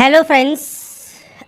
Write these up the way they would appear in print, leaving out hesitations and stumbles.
Hello friends,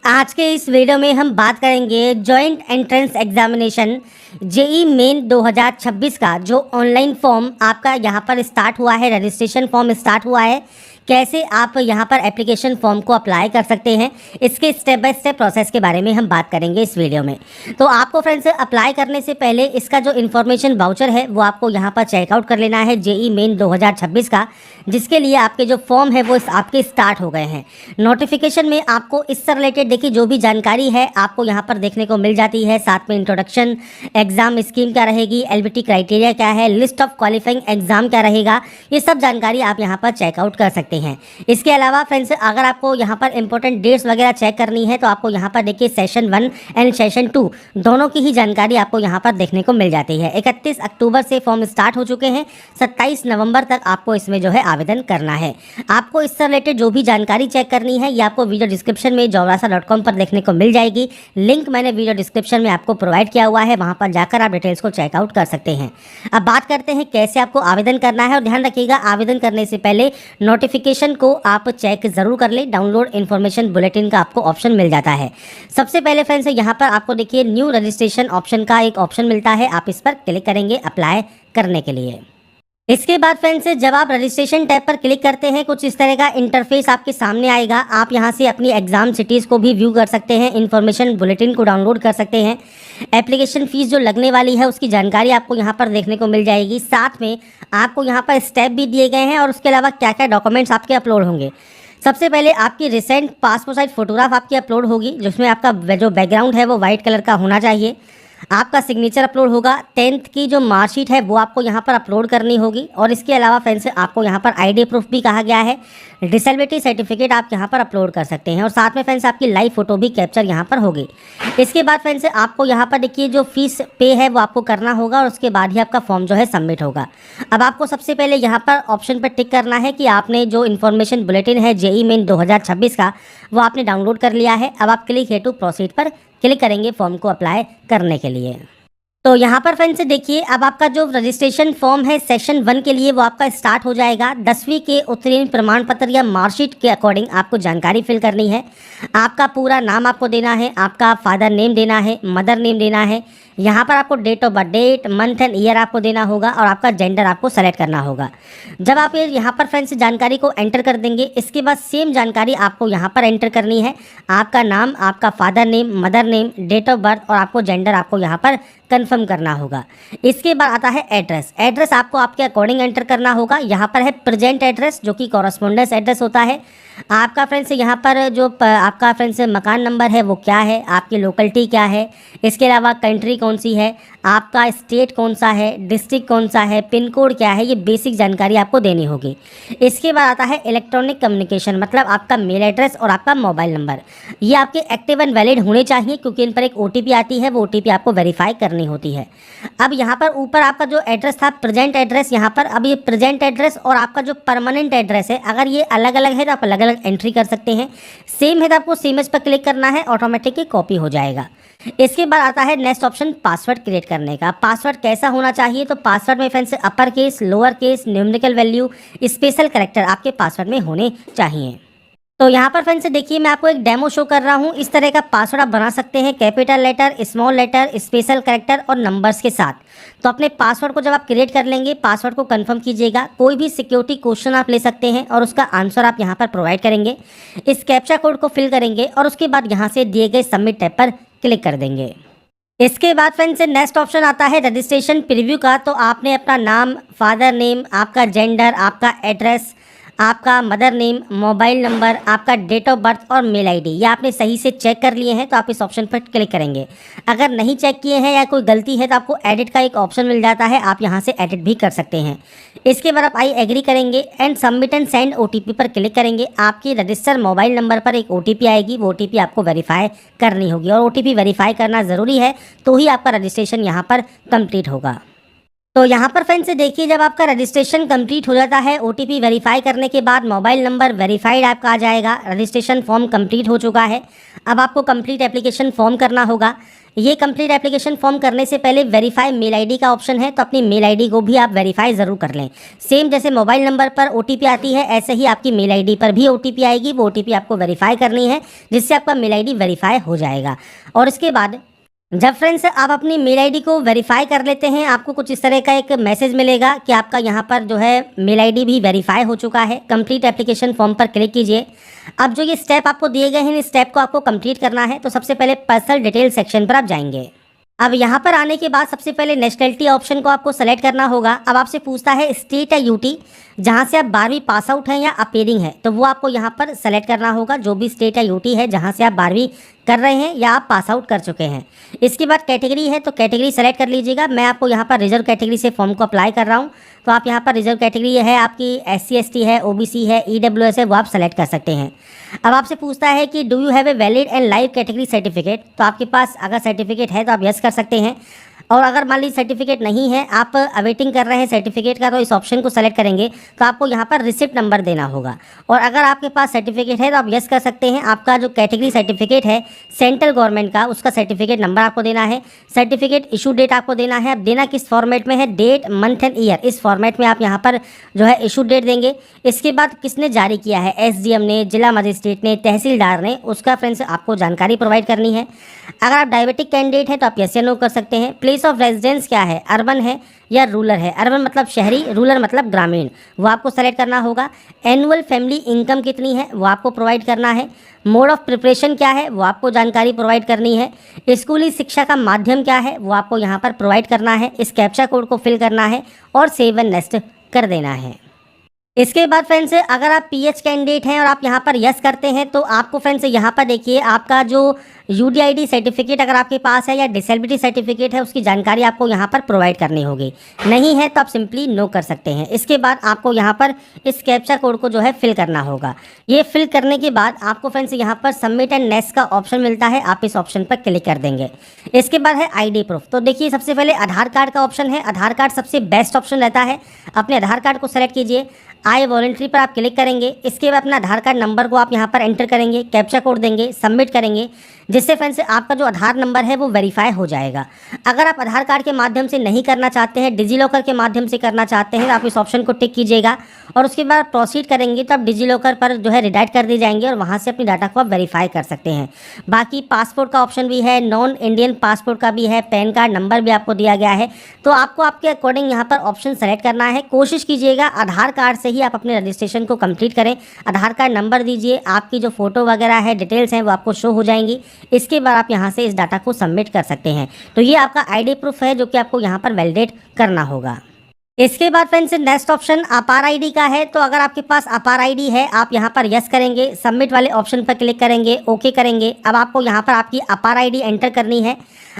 आज के इस वीडियो में हम बात करेंगे joint entrance examination JEE main 2026 का जो ऑनलाइन फॉर्म आपका यहाँ पर स्टार्ट हुआ है, रजिस्ट्रेशन फॉर्म स्टार्ट हुआ है। कैसे आप यहाँ पर एप्लीकेशन फॉर्म को अप्लाई कर सकते हैं, इसके स्टेप बाय स्टेप प्रोसेस के बारे में हम बात करेंगे इस वीडियो में। तो आपको फ्रेंड्स अप्लाई करने से पहले इसका जो इन्फॉर्मेशन वाउचर है वो आपको यहाँ पर चेकआउट कर लेना है जेई मेन 2026 का, जिसके लिए आपके जो फॉर्म है वो आपके स्टार्ट हो गए हैं। नोटिफिकेशन में आपको इससे रिलेटेड देखिए जो भी जानकारी है आपको यहाँ पर देखने को मिल जाती है। साथ में इंट्रोडक्शन, एग्जाम स्कीम क्या रहेगी, एलबीटी क्राइटेरिया क्या है, लिस्ट ऑफ क्वालिफाइंग एग्जाम क्या रहेगा, ये सब जानकारी आप यहाँ पर चेकआउट कर सकते हैं। इसके अलावा फ्रेंड्स अगर आपको यहाँ पर इंपॉर्टेंट डेट्स वगैरह चेक करनी है तो आपको यहाँ पर देखिए सेशन 1 एंड सेशन 2 दोनों की ही जानकारी आपको यहाँ पर देखने को मिल जाती है। 31 अक्टूबर से फॉर्म स्टार्ट हो चुके हैं, 27 नवंबर तक आपको इसमें जो है आवेदन करना है। आपको इससे रिलेटेड जो भी जानकारी चेक करनी है ये आपको वीडियो डिस्क्रिप्शन में jawrasa.com पर देखने को मिल जाएगी। लिंक मैंने वीडियो डिस्क्रिप्शन में आपको प्रोवाइड किया हुआ है, वहाँ पर जाकर आप डिटेल्स को चेकआउट कर सकते हैं। अब बात करते हैं कैसे आपको आवेदन करना है, और ध्यान रखिएगा आवेदन करने से पहले नोटिफिकेशन को आप चेक जरूर कर लें। डाउनलोड इन्फॉर्मेशन बुलेटिन का आपको ऑप्शन मिल जाता है। सबसे पहले फ्रेंड्स यहाँ पर आपको देखिए न्यू रजिस्ट्रेशन ऑप्शन का एक ऑप्शन मिलता है, आप इस पर क्लिक करेंगे अप्लाई करने के लिए। इसके बाद फ्रेंड्स जब आप रजिस्ट्रेशन टैब पर क्लिक करते हैं कुछ इस तरह का इंटरफेस आपके सामने आएगा। आप यहां से अपनी एग्जाम सिटीज़ को भी व्यू कर सकते हैं, इन्फॉर्मेशन बुलेटिन को डाउनलोड कर सकते हैं। एप्लीकेशन फ़ीस जो लगने वाली है उसकी जानकारी आपको यहां पर देखने को मिल जाएगी। साथ में आपको यहां पर स्टेप भी दिए गए हैं और उसके अलावा क्या क्या डॉक्यूमेंट्स आपके अपलोड होंगे। सबसे पहले आपकी रिसेंट पासपोर्ट साइज फोटोग्राफ आपकी अपलोड होगी, जिसमें आपका जो बैकग्राउंड है वो वाइट कलर का होना चाहिए। आपका सिग्नेचर अपलोड होगा। 10th की जो मार्कशीट है वो आपको यहाँ पर अपलोड करनी होगी। और इसके अलावा फ्रेंड्स आपको यहाँ पर आईडी प्रूफ भी कहा गया है, डिसेबिलिटी सर्टिफिकेट आप यहाँ पर अपलोड कर सकते हैं। और साथ में फ्रेंड्स आपकी लाइव फोटो भी कैप्चर यहाँ पर होगी। इसके बाद फ्रेंड्स आपको यहाँ पर देखिए जो फीस पे है वो आपको करना होगा और उसके बाद ही आपका फॉर्म जो है सबमिट होगा। अब आपको सबसे पहले यहाँ पर ऑप्शन पर टिक करना है कि आपने जो इन्फॉर्मेशन बुलेटिन है जेई मेन 2026 का वो आपने डाउनलोड कर लिया है। अब आप क्लिक है टू प्रोसीड पर क्लिक करेंगे फॉर्म को अप्लाई करने के लिए। तो यहाँ पर फ्रेंड्स देखिए अब आपका जो रजिस्ट्रेशन फॉर्म है सेशन 1 के लिए वो आपका स्टार्ट हो जाएगा। 10वीं के उत्तीर्ण प्रमाण पत्र या मार्कशीट के अकॉर्डिंग आपको जानकारी फिल करनी है। आपका पूरा नाम आपको देना है, आपका फादर नेम देना है, मदर नेम देना है। यहाँ पर आपको date of birth, date, month and year आपको देना होगा और आपका जेंडर आपको सेलेक्ट करना होगा। जब आप ये यहाँ पर फ्रेंड्स जानकारी को एंटर कर देंगे इसके बाद सेम जानकारी आपको यहाँ पर एंटर करनी है। आपका नाम, आपका father name, mother name, date of birth और आपको जेंडर आपको यहाँ पर कंफर्म करना होगा। इसके बाद आता है एड्रेस। एड्रेस आपको आपके अकॉर्डिंग एंटर करना होगा। यहाँ पर है प्रेजेंट एड्रेस जो कि कॉरस्पॉन्डेंस एड्रेस होता है। आपका फ्रेंड्स यहाँ पर जो आपका फ्रेंड्स मकान नंबर है वो क्या है, आपकी लोकेलिटी क्या है, इसके अलावा कंट्री कौन सी है, आपका स्टेट कौन सा है, डिस्ट्रिक्ट कौन सा है, पिन कोड क्या है, ये बेसिक जानकारी आपको देनी होगी। इसके बाद आता है इलेक्ट्रॉनिक कम्युनिकेशन, मतलब आपका मेल एड्रेस और आपका मोबाइल नंबर। ये आपके एक्टिव एंड वैलिड होने चाहिए क्योंकि इन पर एक OTP आती है, वो OTP आपको वेरीफाई करनी होती है। अब यहाँ पर ऊपर आपका जो एड्रेस था प्रेजेंट एड्रेस, यहाँ पर अब ये प्रेजेंट एड्रेस और आपका जो परमानेंट एड्रेस है अगर ये अलग अलग है तो आप अलग अलग एंट्री कर सकते हैं। सेम है तो आपको सेम एज पर क्लिक करना है, ऑटोमेटिकली कॉपी हो जाएगा। इसके बाद आता है नेक्स्ट ऑप्शन पासवर्ड क्रिएट करने का। पासवर्ड कैसा होना चाहिए, तो पासवर्ड में friends upper case, lower case, numerical value, special character आपके पासवर्ड में होने चाहिए। तो यहाँ पर फ्रेंड्स देखिए मैं आपको एक डेमो शो कर रहा हूँ। इस तरह का पासवर्ड आप बना सकते हैं capital letter, small letter, special character और नंबर्स के साथ। तो अपने पासवर्ड को जब आप क्रिएट कर लेंगे पासवर्ड को कंफर्म कीजिएगा। कोई भी सिक्योरिटी क्वेश्चन आप ले सकते हैं और उसका आंसर आप यहाँ पर प्रोवाइड करेंगे। इस कैप्चा कोड को फिल करेंगे और उसके बाद यहाँ से दिए गए सबमिट टैब पर क्लिक कर देंगे। इसके बाद फ्रेंड्स नेक्स्ट ऑप्शन आता है रजिस्ट्रेशन प्रीव्यू का। तो आपने अपना नाम, फादर नेम, आपका जेंडर, आपका एड्रेस, आपका मदर नेम, मोबाइल नंबर, आपका डेट ऑफ बर्थ और मेल आईडी ये आपने सही से चेक कर लिए हैं तो आप इस ऑप्शन पर क्लिक करेंगे। अगर नहीं चेक किए हैं या कोई गलती है तो आपको एडिट का एक ऑप्शन मिल जाता है, आप यहां से एडिट भी कर सकते हैं। इसके बाद आप आई एग्री करेंगे and submit and send OTP पर क्लिक करेंगे। आपकी रजिस्टर मोबाइल नंबर पर एक OTP आएगी, वो OTP आपको वेरीफाई करनी होगी और OTP वेरीफाई करना ज़रूरी है तो ही आपका रजिस्ट्रेशन यहाँ पर कंप्लीट होगा। तो यहाँ पर फ्रेंड्स देखिए, जब आपका रजिस्ट्रेशन कंप्लीट हो जाता है, ओटीपी वेरीफाई करने के बाद मोबाइल नंबर वेरीफाइड आपका आ जाएगा। रजिस्ट्रेशन फॉर्म कंप्लीट हो चुका है। अब आपको कंप्लीट एप्लीकेशन फॉर्म करना होगा। ये कंप्लीट एप्लीकेशन फॉर्म करने से पहले वेरीफाई मेल आईडी का ऑप्शन है, तो अपनी मेल आईडी को भी आप वेरीफाई ज़रूर कर लें। सेम जैसे मोबाइल नंबर पर ओटीपी आती है, ऐसे ही आपकी मेल आईडी पर भी ओटीपी आएगी। वो ओटीपी आपको वेरीफाई करनी है, जिससे आपका मेल आईडी वेरीफाई हो जाएगा। और इसके बाद जब फ्रेंड्स आप अपनी मेल आईडी को वेरीफाई कर लेते हैं, आपको कुछ इस तरह का एक मैसेज मिलेगा कि आपका यहाँ पर जो है मेल आईडी भी वेरीफाई हो चुका है। कंप्लीट एप्लीकेशन फॉर्म पर क्लिक कीजिए। अब जो ये स्टेप आपको दिए गए हैं, इस स्टेप को आपको कंप्लीट करना है। तो सबसे पहले पर्सनल डिटेल सेक्शन पर आप जाएंगे। अब यहाँ पर आने के बाद सबसे पहले नेशनलिटी ऑप्शन को आपको सेलेक्ट करना होगा। अब आपसे पूछता है स्टेट या यूटी, जहाँ से आप 12वीं पास आउट हैं या अपीयरिंग है, तो वो आपको यहाँ पर सेलेक्ट करना होगा। जो भी स्टेट या यूटी है जहाँ से आप 12वीं कर रहे हैं या आप पास आउट कर चुके हैं। इसके बाद कैटेगरी है, तो कैटेगरी सेलेक्ट कर लीजिएगा। मैं आपको यहाँ पर रिजर्व कैटेगरी से फॉर्म को अप्लाई कर रहा हूँ, तो आप यहाँ पर रिजर्व कैटेगरी है आपकी SC ST है, OBC है, EWS है, वो आप सेलेक्ट कर सकते हैं। अब आपसे पूछता है कि do you have a valid and live category certificate, तो आपके पास अगर सर्टिफिकेट है तो आप यस कर सकते हैं। और अगर मान लीजिए सर्टिफिकेट नहीं है, आप अवेटिंग कर रहे हैं सर्टिफिकेट का, तो इस ऑप्शन को सेलेक्ट करेंगे तो आपको यहाँ पर रिसिप्ट नंबर देना होगा। और अगर आपके पास सर्टिफिकेट है तो आप यस कर सकते हैं। आपका जो कैटेगरी सर्टिफिकेट है सेंट्रल गवर्नमेंट का, उसका सर्टिफिकेट नंबर आपको देना है। सर्टिफिकेट इशू डेट आपको देना है। अब देना किस फॉर्मेट में है, डेट, मंथ एंड ईयर, इस फॉर्मेट में आप यहाँ पर जो है इशू डेट देंगे। इसके बाद किसने जारी किया है, SDM ने, जिला मजिस्ट्रेट ने, तहसीलदार ने, उसका फ्रेंड्स आपको जानकारी प्रोवाइड करनी है। अगर आप डायबिटिक कैंडिडेट हैं तो आप यस या नो कर सकते हैं। प्लेस ऑफ रेजिडेंस क्या है, अर्बन है या रूरल है। अर्बन मतलब शहरी, रूरल मतलब ग्रामीण, वो आपको सेलेक्ट करना होगा। एनुअल फैमिली इनकम कितनी है, वो आपको प्रोवाइड करना है। मोड ऑफ प्रिपरेशन क्या है, वो आपको जानकारी प्रोवाइड करनी है। स्कूली शिक्षा का माध्यम क्या है, वो आपको यहाँ पर प्रोवाइड करना है। इस कैप्चा कोड को फिल करना है और सेव एंड नेक्स्ट कर देना है। इसके बाद फ्रेंड्स अगर आप PH कैंडिडेट हैं और आप यहाँ पर यस करते हैं, तो आपको फ्रेंड्स यहाँ पर देखिए आपका जो UDID सर्टिफिकेट अगर आपके पास है या डिसेबिलिटी सर्टिफिकेट है, उसकी जानकारी आपको यहाँ पर प्रोवाइड करनी होगी। नहीं है तो आप सिंपली नो कर सकते हैं। इसके बाद आपको यहाँ पर इस कैप्चा कोड को जो है फिल करना होगा। ये फिल करने के बाद आपको फ्रेंड्स यहाँ पर सबमिट एंड नेक्स्ट का ऑप्शन मिलता है, आप इस ऑप्शन पर क्लिक कर देंगे। इसके बाद है ID प्रूफ। तो देखिए सबसे पहले आधार कार्ड का ऑप्शन है। आधार कार्ड सबसे बेस्ट ऑप्शन रहता है। अपने आधार कार्ड को सेलेक्ट कीजिए। आई वॉलंटरी पर आप क्लिक करेंगे। इसके बाद अपना आधार कार्ड नंबर को आप यहाँ पर एंटर करेंगे, कैप्चा कोड देंगे, सबमिट करेंगे, जिससे फ्रेंड्स आपका जो आधार नंबर है वो वेरीफाई हो जाएगा। अगर आप आधार कार्ड के माध्यम से नहीं करना चाहते हैं, डिजीलॉकर के माध्यम से करना चाहते हैं, तो आप इस ऑप्शन को टिक कीजिएगा और उसके बाद प्रोसीड करेंगे तो आप डिजीलॉकर पर जो है रिडायरेक्ट कर दी जाएंगे और वहाँ से अपनी डाटा को आप वेरीफाई कर सकते हैं। बाकी पासपोर्ट का ऑप्शन भी है, नॉन इंडियन पासपोर्ट का भी है, पैन कार्ड नंबर भी आपको दिया गया है। तो आपको आपके अकॉर्डिंग यहाँ पर ऑप्शन सेलेक्ट करना है। कोशिश कीजिएगा आधार कार्ड से ही आप अपने रजिस्ट्रेशन को कंप्लीट करें। आधार कार्ड नंबर दीजिए, आपकी जो फोटो वगैरह है, डिटेल्स हैं, वो आपको शो हो जाएंगी। इसके बाद आप यहाँ से इस डाटा को सबमिट कर सकते हैं। तो ये आपका ID प्रूफ है जो कि आपको यहाँ पर वैलिडेट करना होगा। इसके बाद फ्रेंड्स नेक्स्ट ऑप्शन अपार ID का है। तो अगर आपके पास अपार ID है, आप यहाँ पर यस करेंगे, सबमिट वाले ऑप्शन पर क्लिक करेंगे, ओके करेंगे। अब आपको यहाँ पर आपकी अपार ID एंटर करनी है।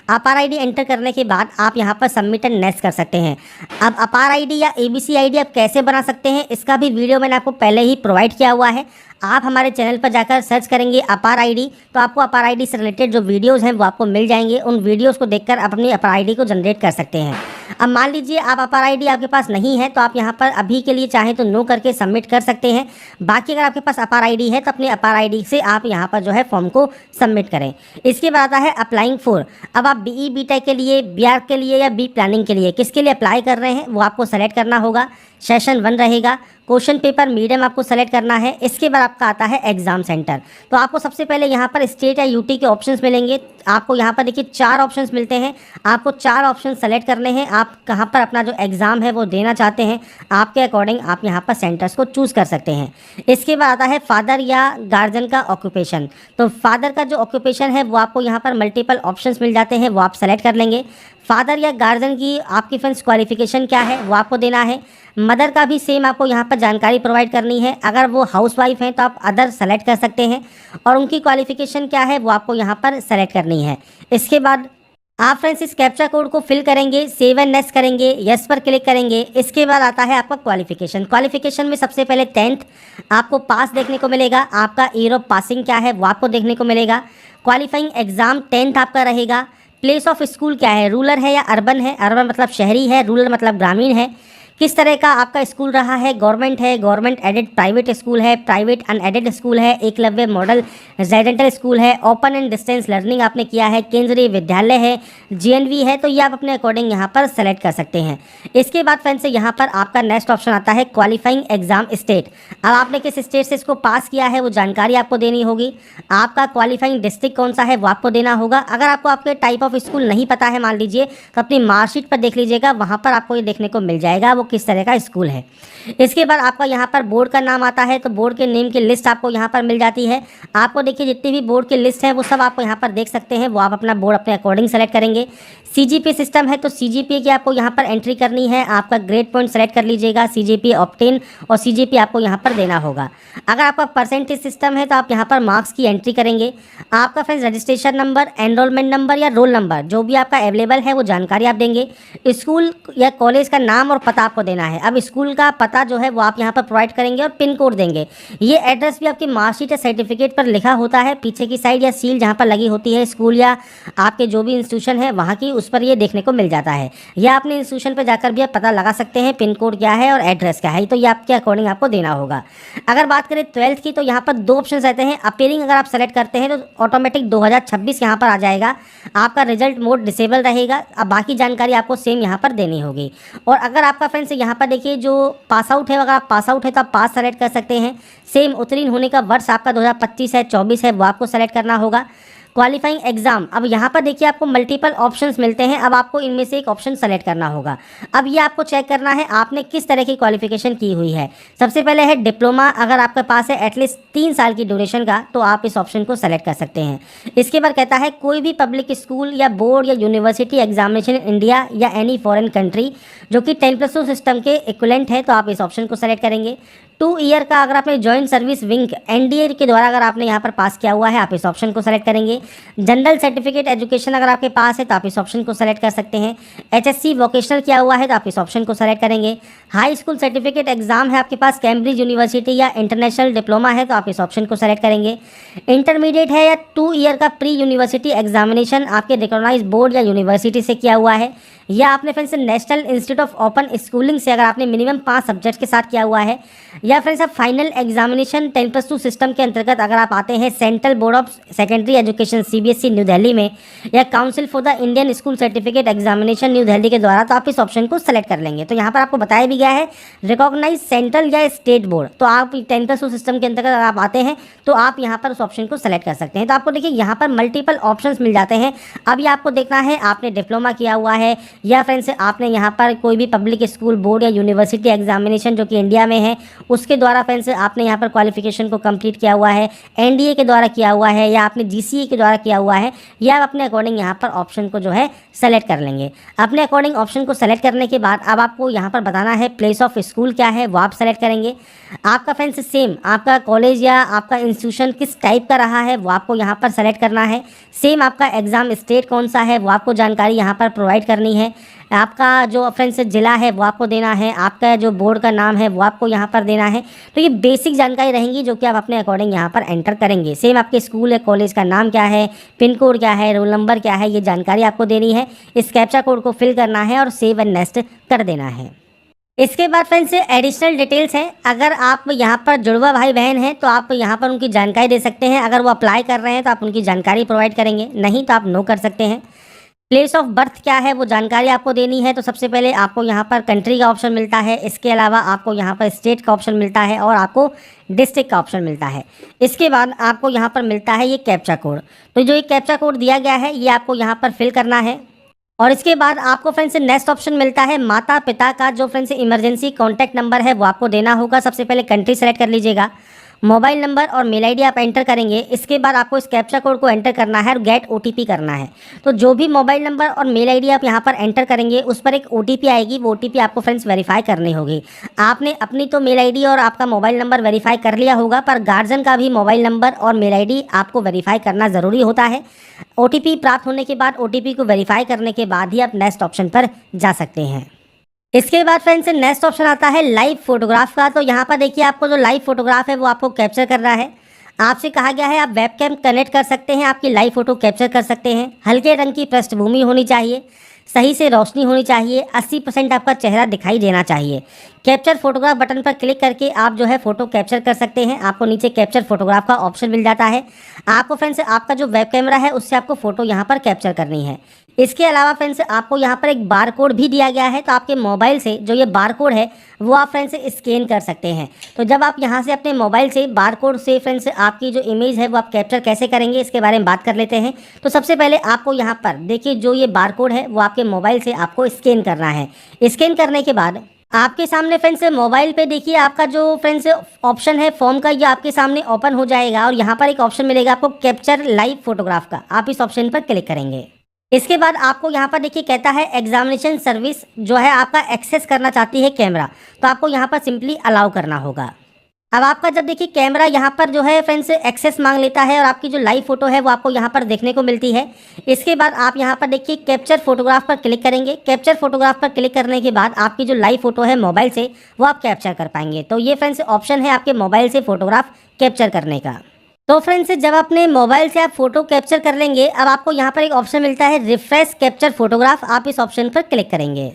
अपार ID एंटर करने के बाद आप यहाँ पर सबमिट एंड नेक्स्ट कर सकते हैं। अब अपार ID या ABC ID आप कैसे बना सकते हैं, इसका भी वीडियो मैंने आपको पहले ही प्रोवाइड किया हुआ है। आप हमारे चैनल पर जाकर सर्च करेंगे अपार ID, तो आपको अपार ID से रिलेटेड जो वीडियोस हैं वो आपको मिल जाएंगे। उन वीडियोस को देखकर आप अपनी अपार ID को जनरेट कर सकते हैं। अब मान लीजिए आप अपार ID आपके पास नहीं है, तो आप यहाँ पर अभी के लिए चाहें तो नो करके सबमिट कर सकते हैं। बाकी अगर आपके पास अपार ID है तो अपने अपार ID से आप यहाँ पर जो है फॉर्म को सबमिट करें। इसके बाद आता है अप्लाइंग फॉर। अब आप BE BTech के लिए, BARC के लिए या बी प्लानिंग के लिए किसके लिए अप्लाई कर रहे हैं, वो आपको सेलेक्ट करना होगा। सेशन 1 रहेगा। क्वेश्चन पेपर मीडियम आपको सेलेक्ट करना है। इसके बाद आपका आता है एग्जाम सेंटर। तो आपको सबसे पहले यहाँ पर स्टेट या UT के ऑप्शंस मिलेंगे। आपको यहाँ पर देखिए 4 ऑप्शंस मिलते हैं। आपको 4 ऑप्शन सेलेक्ट करने हैं। आप कहाँ पर अपना जो एग्ज़ाम है वो देना चाहते हैं, आपके अकॉर्डिंग आप यहाँ पर सेंटर्स को चूज़ कर सकते हैं। इसके बाद आता है फादर या गार्जियन का ऑक्यूपेशन। तो फादर का जो ऑक्यूपेशन है वो आपको यहाँ पर मल्टीपल ऑप्शंस मिल जाते हैं, वो आप सेलेक्ट कर लेंगे। फादर या गार्जियन की आपकी फ्रेंड्स क्वालिफिकेशन क्या है वो आपको देना है। मदर का भी सेम आपको यहाँ पर जानकारी प्रोवाइड करनी है। अगर वो हाउसवाइफ हैं तो आप अदर सेलेक्ट कर सकते हैं और उनकी क्वालिफिकेशन क्या है वो आपको यहाँ पर सेलेक्ट करनी है। इसके बाद आप फ्रेंड्स इस कैप्चा कोड को फिल करेंगे, सेव एंड नेक्स्ट करेंगे, यस पर क्लिक करेंगे। इसके बाद आता है आपका क्वालिफिकेशन। क्वालिफिकेशन में सबसे पहले 10th आपको पास देखने को मिलेगा। आपका ईयर ऑफ पासिंग क्या है वो आपको देखने को मिलेगा। क्वालिफाइंग एग्जाम 10th आपका रहेगा। प्लेस ऑफ स्कूल क्या है, रूरल है या अर्बन है, अर्बन मतलब शहरी है, रूरल मतलब ग्रामीण है, किस तरह का आपका स्कूल रहा है, गवर्नमेंट है, गवर्नमेंट एडेड प्राइवेट स्कूल है, प्राइवेट अनएडेड स्कूल है, एकलव्य मॉडल रेजिडेंटल स्कूल है, ओपन एंड डिस्टेंस लर्निंग आपने किया है, केंद्रीय विद्यालय है, जीएनवी है, तो ये आप अपने अकॉर्डिंग यहाँ पर सेलेक्ट कर सकते हैं। इसके बाद फ्रेंड्स से यहाँ पर आपका नेक्स्ट ऑप्शन आता है क्वालिफाइंग एग्जाम स्टेट। अब आपने किस स्टेट से इसको पास किया है वो जानकारी आपको देनी होगी। आपका क्वालिफाइंग डिस्ट्रिक्ट कौन सा है वो आपको देना होगा। अगर आपको आपके टाइप ऑफ स्कूल नहीं पता है मान लीजिए, तो अपनी मार्कशीट पर देख लीजिएगा, वहाँ पर आपको ये देखने को मिल जाएगा वो किस तरह का स्कूल है। इसके बाद आपका यहाँ पर बोर्ड का नाम आता है, तो बोर्ड के नेम की लिस्ट आपको यहाँ पर मिल जाती है। आपको देखिए जितनी भी बोर्ड की लिस्ट है वो सब आपको यहाँ पर देख सकते हैं, वो आप अपना बोर्ड अपने अकॉर्डिंग सेलेक्ट करेंगे। सीजीपीए सिस्टम है तो सीजीपीए की आपको यहाँ पर एंट्री करनी है, आपका ग्रेड पॉइंट सेलेक्ट कर लीजिएगा, सीजीपीए ऑब्टेन और सीजीपीए आपको यहाँ पर देना होगा। अगर आपका परसेंटेज सिस्टम है तो आप यहाँ पर मार्क्स की एंट्री करेंगे। आपका friends registration number, enrolment number या रोल नंबर जो भी आपका अवेलेबल है वो जानकारी आप देंगे। स्कूल या कॉलेज का नाम और पता आपको देना है। अब स्कूल का पता जो है वो आप यहाँ पर प्रोवाइड करेंगे और पिन कोड देंगे। ये एड्रेस भी आपकी मार्कशीट या सर्टिफिकेट पर लिखा होता है, पीछे की साइड या सील जहाँ पर लगी होती है स्कूल या आपके जो भी इंस्टीट्यूशन है वहाँ की, उस पर ये देखने को मिल जाता है। या अपने इंस्टीट्यूशन पर जाकर भी आप पता लगा सकते हैं पिन कोड क्या है और एड्रेस क्या है, तो ये आपके अकॉर्डिंग आपको देना होगा। अगर बात करें 12th की तो यहाँ पर दो ऑप्शन रहते हैं। अपीयरिंग अगर आप सेलेक्ट करते हैं तो ऑटोमेटिक 2026 यहाँ पर आ जाएगा, आपका रिजल्ट मोड डिसेबल रहेगा। अब बाकी जानकारी आपको सेम यहाँ पर देनी होगी। और अगर आपका फ्रेंड्स यहाँ पर देखिए जो पास आउट है, अगर आप पास आउट है तो आप पास सेलेक्ट कर सकते हैं। सेम उत्तीर्ण होने का वर्ष आपका 2025 है 24 है वो आपको सेलेक्ट करना होगा। क्वालिफाइंग एग्जाम, अब यहाँ पर देखिए आपको मल्टीपल ऑप्शंस मिलते हैं, अब आपको इनमें से एक ऑप्शन सेलेक्ट करना होगा। अब ये आपको चेक करना है आपने किस तरह की क्वालिफिकेशन की हुई है। सबसे पहले है डिप्लोमा, अगर आपके पास है एटलीस्ट 3 साल की ड्यूरेशन का तो आप इस ऑप्शन को सेलेक्ट कर सकते हैं। इसके बाद कहता है कोई भी पब्लिक स्कूल या बोर्ड या यूनिवर्सिटी एग्जामिनेशन इन इंडिया या एनी फॉरेन कंट्री जो कि 10+2 सिस्टम के इक्विवेलेंट है तो आप इस ऑप्शन को सेलेक्ट करेंगे। 2 ईयर का अगर आपने जॉइंट सर्विस विंग एनडीए के द्वारा अगर आपने यहाँ पर पास किया हुआ है आप इस ऑप्शन को सेलेक्ट करेंगे। जनरल सर्टिफिकेट एजुकेशन अगर आपके पास है तो आप इस ऑप्शन को सेलेक्ट कर सकते हैं। एचएससी वोकेशनल किया हुआ है तो आप इस ऑप्शन को सेलेक्ट करेंगे। हाई स्कूल सर्टिफिकेट एग्जाम है आपके पास, कैम्ब्रिज यूनिवर्सिटी या इंटरनेशनल डिप्लोमा है तो आप इस ऑप्शन को सेलेक्ट करेंगे। इंटरमीडिएट है या 2 ईयर का प्री यूनिवर्सिटी एग्जामिनेशन आपके रिकॉग्नाइज बोर्ड या यूनिवर्सिटी से किया हुआ है, या आपने friends national institute of open schooling से अगर आपने मिनिमम 5 सब्जेक्ट के साथ किया हुआ है, या फ्रेंड्स आप फाइनल एग्जामिनेशन 10+2 सिस्टम के अंतर्गत अगर आप आते हैं central board of secondary education CBSE new Delhi में या council for the Indian school certificate examination new Delhi के द्वारा, तो आप इस ऑप्शन को सेलेक्ट कर लेंगे। तो यहाँ पर आपको बताया भी गया है रिकॉग्नाइज सेंट्रल या स्टेट बोर्ड, तो आप 10+2 सिस्टम के अंतर्गत अगर आप आते हैं तो आप यहाँ पर उस ऑप्शन को सेलेक्ट कर सकते हैं। तो आपको देखिए यहाँ पर मल्टीपल ऑप्शंस मिल जाते हैं। अब ये आपको देखना है आपने डिप्लोमा किया हुआ है या फ्रेंड्स आपने यहाँ पर कोई भी पब्लिक स्कूल बोर्ड या यूनिवर्सिटी एग्जामिनेशन जो कि इंडिया में है उसके द्वारा फ्रेंड्स आपने यहाँ पर क्वालिफिकेशन को कंप्लीट किया हुआ है, एनडीए के द्वारा किया हुआ है या आपने जीसीए के द्वारा किया हुआ है, या आप अपने अकॉर्डिंग यहाँ पर ऑप्शन को जो है सेलेक्ट कर लेंगे। अपने अकॉर्डिंग ऑप्शन को सेलेक्ट करने के बाद अब आपको यहाँ पर बताना है प्लेस ऑफ स्कूल क्या है वो आप सेलेक्ट करेंगे। आपका फ्रेंड्स सेम आपका कॉलेज या आपका इंस्टीट्यूशन किस टाइप का रहा है वो आपको यहाँ पर सेलेक्ट करना है। सेम आपका एग्ज़ाम स्टेट कौन सा है वो आपको जानकारी यहाँ पर प्रोवाइड करनी है। आपका जो फ्रेंड्स ज़िला है वो आपको देना है, आपका जो बोर्ड का नाम है वो आपको यहाँ पर देना है। तो ये बेसिक जानकारी रहेंगी जो कि आप अपने अकॉर्डिंग यहाँ पर एंटर करेंगे। सेम आपके स्कूल या कॉलेज का नाम क्या है, पिन कोड क्या है, रोल नंबर क्या है, ये जानकारी आपको देनी है। इस कैप्चा कोड को फिल करना है और सेव एंड नेक्स्ट कर देना है। इसके बाद फ्रेंड्स एडिशनल डिटेल्स हैं। अगर आप यहाँ पर जुड़वा भाई बहन हैं तो आप यहाँ पर उनकी जानकारी दे सकते हैं। अगर वो अप्लाई कर रहे हैं तो आप उनकी जानकारी प्रोवाइड करेंगे, नहीं तो आप नो कर सकते हैं। प्लेस ऑफ बर्थ क्या है वो जानकारी आपको देनी है। तो सबसे पहले आपको यहाँ पर कंट्री का ऑप्शन मिलता है, इसके अलावा आपको यहाँ पर स्टेट का ऑप्शन मिलता है और आपको डिस्ट्रिक्ट का ऑप्शन मिलता है। इसके बाद आपको यहाँ पर मिलता है ये कैप्चा कोड। तो जो ये कैप्चा कोड दिया गया है ये आपको यहाँ पर फिल करना है। और इसके बाद आपको फ्रेंड्स नेक्स्ट ऑप्शन मिलता है माता पिता का जो फ्रेंड्स इमरजेंसी कॉन्टैक्ट नंबर है वो आपको देना होगा। सबसे पहले कंट्री सेलेक्ट कर लीजिएगा, मोबाइल नंबर और मेल आईडी आप एंटर करेंगे। इसके बाद आपको इस कैप्चा कोड को एंटर करना है और गेट ओटीपी करना है। तो जो भी मोबाइल नंबर और मेल आईडी आप यहाँ पर एंटर करेंगे उस पर एक ओटीपी आएगी, वो ओटीपी आपको फ्रेंड्स वेरीफाई करनी होगी। आपने अपनी तो मेल आईडी और आपका मोबाइल नंबर वेरीफाई कर लिया होगा, पर गार्जियन का भी मोबाइल नंबर और मेल आईडी आपको वेरीफाई करना ज़रूरी होता है। ओटीपी प्राप्त होने के बाद ओटीपी को वेरीफाई करने के बाद ही आप नेक्स्ट ऑप्शन पर जा सकते हैं। इसके बाद फ्रेंड्स नेक्स्ट ऑप्शन आता है लाइव फोटोग्राफ का। तो यहाँ पर देखिए आपको जो लाइव फोटोग्राफ है वो आपको कैप्चर करना है। आपसे कहा गया है आप वेबकैम कनेक्ट कर सकते हैं, आपकी लाइव फ़ोटो कैप्चर कर सकते हैं। हल्के रंग की पृष्ठभूमि होनी चाहिए, सही से रोशनी होनी चाहिए, 80% आपका चेहरा दिखाई देना चाहिए। कैप्चर फोटोग्राफ बटन पर क्लिक करके आप जो है फ़ोटो कैप्चर कर सकते हैं। आपको नीचे कैप्चर फोटोग्राफ का ऑप्शन मिल जाता है। आपको फ्रेंड्स आपका जो वेब कैमरा है उससे आपको फ़ोटो यहाँ पर कैप्चर करनी है। इसके अलावा फ्रेंड्स आपको यहाँ पर एक बार कोड भी दिया गया है, तो आपके मोबाइल से जो ये बार कोड है वो आप फ्रेंड्स स्कैन कर सकते हैं। तो जब आप यहाँ से अपने मोबाइल से बार कोड से फ्रेंड्स आपकी जो इमेज है वो आप कैप्चर कैसे करेंगे इसके बारे में बात कर लेते हैं। तो सबसे पहले आपको यहाँ पर देखिए जो ये बार कोड है वो आपके मोबाइल से आपको स्कैन करना है। स्कैन करने के बाद आपके सामने फ्रेंड्स मोबाइल पे देखिए आपका जो फ्रेंड्स ऑप्शन है फॉर्म का, ये आपके सामने ओपन हो जाएगा और यहाँ पर एक ऑप्शन मिलेगा आपको कैप्चर लाइव फोटोग्राफ का। आप इस ऑप्शन पर क्लिक करेंगे। इसके बाद आपको यहाँ पर देखिए कहता है एग्जामिनेशन सर्विस जो है आपका एक्सेस करना चाहती है कैमरा, तो आपको यहाँ पर सिंपली अलाउ करना होगा। अब आपका जब देखिए कैमरा यहाँ पर जो है फ्रेंड्स एक्सेस मांग लेता है और आपकी जो लाइव फोटो है वो आपको यहाँ पर देखने को मिलती है। इसके बाद आप यहाँ पर देखिए कैप्चर फोटोग्राफ पर क्लिक करेंगे। कैप्चर फोटोग्राफ पर क्लिक करने के बाद आपकी जो लाइव फोटो है मोबाइल से वो आप कैप्चर कर पाएंगे। तो ये फ्रेंड्स ऑप्शन है आपके मोबाइल से फोटोग्राफ कैप्चर करने का। तो फ्रेंड्स जब अपने मोबाइल से आप फोटो कैप्चर कर लेंगे, अब आपको यहाँ पर एक ऑप्शन मिलता है रिफ्रेश कैप्चर फोटोग्राफ। आप इस ऑप्शन पर क्लिक करेंगे।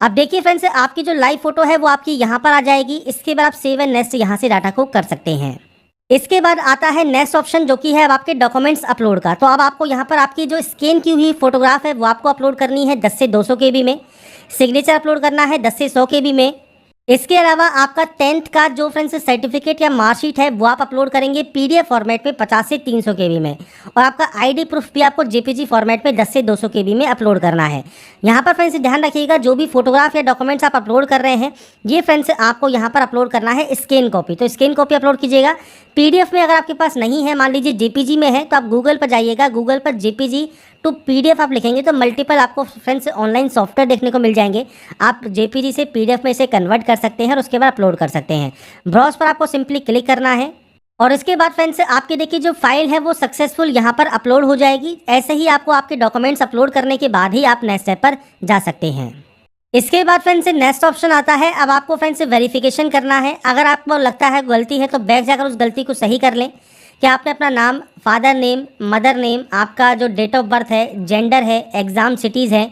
अब देखिए फ्रेंड्स आपकी जो लाइव फोटो है वो आपकी यहाँ पर आ जाएगी। इसके बाद आप सेव एंड नेक्स्ट यहाँ से डाटा को कर सकते हैं। इसके बाद आता है नेक्स्ट ऑप्शन जो कि है अब आपके डॉक्यूमेंट्स अपलोड का। तो अब आपको यहाँ पर आपकी जो स्कैन की हुई फोटोग्राफ है वो आपको अपलोड करनी है 10 से 200 KB में। सिग्नेचर अपलोड करना है 10 से 100 KB में। इसके अलावा आपका 10th का जो फ्रेंड्स सर्टिफिकेट या मार्कशीट है वो आप अपलोड करेंगे PDF फॉर्मेट में 50 से 300 KB में। और आपका ID प्रूफ भी आपको JPG फॉर्मेट में 10 से 200 KB में अपलोड करना है। यहाँ पर फ्रेंड्स ध्यान रखिएगा जो भी फोटोग्राफ या डॉक्यूमेंट्स आप अपलोड कर रहे हैं ये फ्रेंड्स आपको यहाँ पर अपलोड करना है स्कैन कॉपी। तो स्कैन कॉपी अपलोड कीजिएगा। PDF में अगर आपके पास नहीं है, मान लीजिए JPG में है, तो आप गूगल पर जाइएगा। गूगल पर JPG टू PDF आप लिखेंगे तो मल्टीपल आपको फ्रेंड्स ऑनलाइन सॉफ्टवेयर देखने को मिल जाएंगे। आप JPG से PDF में इसे कन्वर्ट कर सकते हैं और उसके बाद अपलोड कर सकते हैं। ब्राउज पर आपको सिंपली क्लिक करना है और इसके बाद फ्रेंड्स आपके देखिए जो फाइल है वो सक्सेसफुल यहाँ पर अपलोड हो जाएगी। ऐसे ही आपको आपके डॉक्यूमेंट्स अपलोड करने के बाद ही आप नेक्स्ट स्टेप पर जा सकते हैं। इसके बाद फ्रेंड्स नेक्स्ट ऑप्शन आता है। अब आपको फ्रेंड्स वेरिफिकेशन करना है। अगर आपको लगता है गलती है तो बैक जाकर उस गलती को सही कर लें कि आपने अपना नाम, फादर नेम, मदर नेम, आपका जो डेट ऑफ बर्थ है, जेंडर है, एग्ज़ाम सिटीज़ है,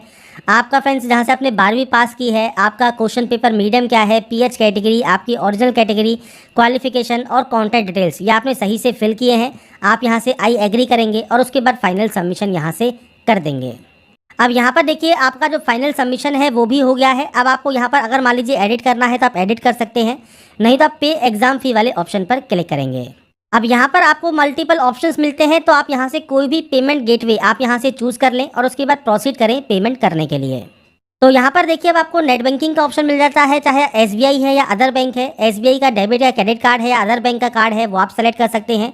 आपका फ्रेंड्स जहाँ से आपने 12वीं पास की है, आपका क्वेश्चन पेपर मीडियम क्या है, PH कैटेगरी, आपकी ओरिजिनल कैटेगरी, क्वालिफिकेशन और कॉन्टैक्ट डिटेल्स ये आपने सही से फिल किए हैं। आप यहाँ से आई एग्री करेंगे और उसके बाद फाइनल सबमिशन यहाँ से कर देंगे। अब यहाँ पर देखिए आपका जो फाइनल सबमिशन है वो भी हो गया है। अब आपको यहाँ पर अगर मान लीजिए एडिट करना है तो आप एडिट कर सकते हैं, नहीं तो आप पे एग्ज़ाम फ़ी वाले ऑप्शन पर क्लिक करेंगे। अब यहाँ पर आपको मल्टीपल ऑप्शंस मिलते हैं, तो आप यहाँ से कोई भी पेमेंट गेटवे आप यहाँ से चूज़ कर लें और उसके बाद प्रोसीड करें पेमेंट करने के लिए। तो यहाँ पर देखिए अब आपको नेट बैंकिंग का ऑप्शन मिल जाता है, चाहे SBI है या अदर बैंक है। SBI का डेबिट या क्रेडिट कार्ड है या अदर बैंक का कार्ड है वो आप सेलेक्ट कर सकते हैं।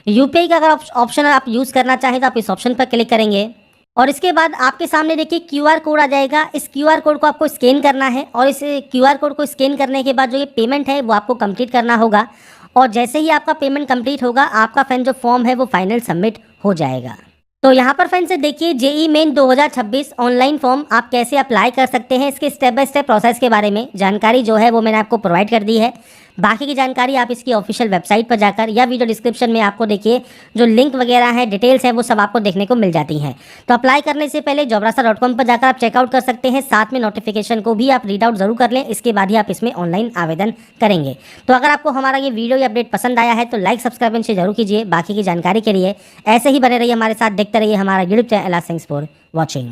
UPI का अगर ऑप्शन आप यूज़ करना चाहें तो आप इस ऑप्शन पर क्लिक करेंगे और इसके बाद आपके सामने देखिए QR कोड आ जाएगा। इस QR कोड को आपको स्कैन करना है और इस QR कोड को स्कैन करने के बाद जो ये पेमेंट है वो आपको कंप्लीट करना होगा और जैसे ही आपका पेमेंट कंप्लीट होगा आपका फ्रेंड जो फॉर्म है वो फाइनल सबमिट हो जाएगा। तो यहाँ पर फ्रेंड्स देखिए JEE मेन 2026 ऑनलाइन फॉर्म आप कैसे अप्लाई कर सकते हैं, इसके स्टेप बाय स्टेप प्रोसेस के बारे में जानकारी जो है वो मैंने आपको प्रोवाइड कर दी है। बाकी की जानकारी आप इसकी ऑफिशियल वेबसाइट पर जाकर या वीडियो डिस्क्रिप्शन में आपको देखिए जो लिंक वगैरह है, डिटेल्स है वो सब आपको देखने को मिल जाती हैं। तो अप्लाई करने से पहले jobrasa.com पर जाकर आप चेकआउट कर सकते हैं। साथ में नोटिफिकेशन को भी आप रीड आउट जरूर कर लें, इसके बाद ही आप इसमें ऑनलाइन आवेदन करेंगे। तो अगर आपको हमारा ये वीडियो या अपडेट पसंद आया है तो लाइक सब्सक्राइब से जरूर कीजिए। बाकी की जानकारी के लिए ऐसे ही बने रहिए हमारे साथ, देखते रहिए हमारा YouTube channel. Thanks for watching.